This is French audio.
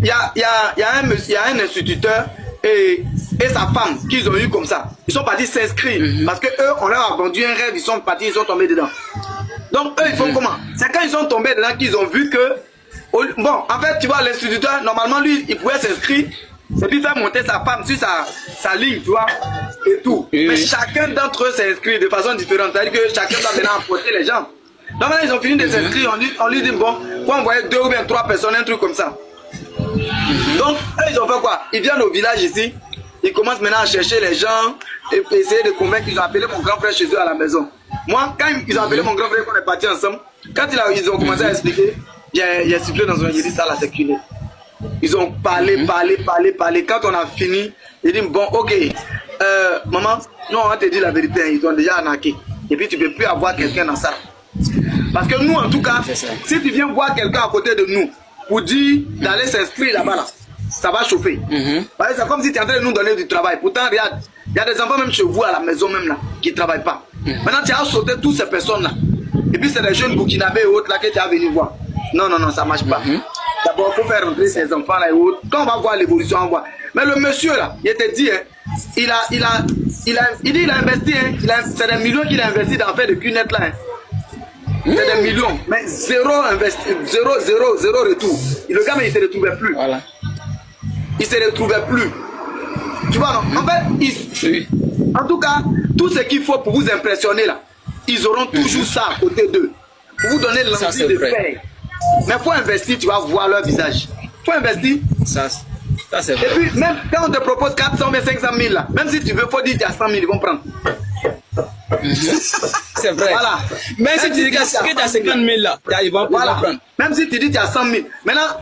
il y a un instituteur et sa femme qu'ils ont eu comme ça. Ils sont partis s'inscrire parce que eux, on leur a vendu un rêve, ils sont partis, ils sont tombés dedans. Donc eux, ils font comment? C'est quand ils sont tombés dedans qu'ils ont vu que... Bon, en fait, tu vois, l'instituteur, normalement, lui, il pouvait s'inscrire et puis faire monter sa femme sur sa ligne, tu vois, et tout. Mais chacun d'entre eux s'est inscrit de façon différente. C'est-à-dire que chacun doit maintenant apporter les gens. Donc maintenant, ils ont fini de s'inscrire. On lui dit, bon, faut envoyer 2 ou bien 3 personnes, un truc comme ça. Donc, eux, ils ont fait quoi? Ils viennent au village ici. Ils commencent maintenant à chercher les gens et essayer de convaincre. Ils ont appelé mon grand frère chez eux à la maison. Moi, quand ils ont appelé mon grand frère, qu'on est partis ensemble, quand ils ont commencé à expliquer, il y a sifflé dans un j'ai dit ça là, c'est culé. Ils ont parlé. Quand on a fini, ils disent bon, ok, maman, nous on va te dire la vérité, ils t'ont déjà arnaqué. Et puis tu ne peux plus avoir quelqu'un dans ça. Parce que nous, en tout cas, si tu viens voir quelqu'un à côté de nous pour dire d'aller s'inscrire là-bas, là, ça va chauffer. C'est comme si tu es en train de nous donner du travail. Pourtant, regarde, il y a des enfants même chez vous à la maison même là, qui ne travaillent pas. Maintenant, tu as sauté toutes ces personnes-là. Et puis, c'est des jeunes burkinabés et autres là que tu as venu voir. Non, ça ne marche pas. D'abord, il faut faire rentrer ces enfants-là et autres. Quand on va voir l'évolution, on voit. Mais le monsieur là, il était dit, hein, il a investi, hein, c'est des millions qu'il a investi dans faire de cunettes là. Hein. C'est des millions, mais zéro retour. Et le gars, mais il ne se retrouvait plus. Voilà. Il ne se retrouvait plus. Tu vois, non? En fait, en tout cas, tout ce qu'il faut pour vous impressionner là, ils auront toujours ça à côté d'eux. Pour vous donner l'envie de faire. Mais il faut investir, tu vas voir leur visage. Il faut investir. Ça c'est vrai. Et puis, même quand on te propose 400 000, 500 000 là, même si tu veux, il faut dire qu'il y a 100 000, ils vont prendre. C'est vrai. Voilà. Même si tu dis que tu as 50 000 là, ils vont prendre. Même si tu dis qu'il y a 100 000. Maintenant,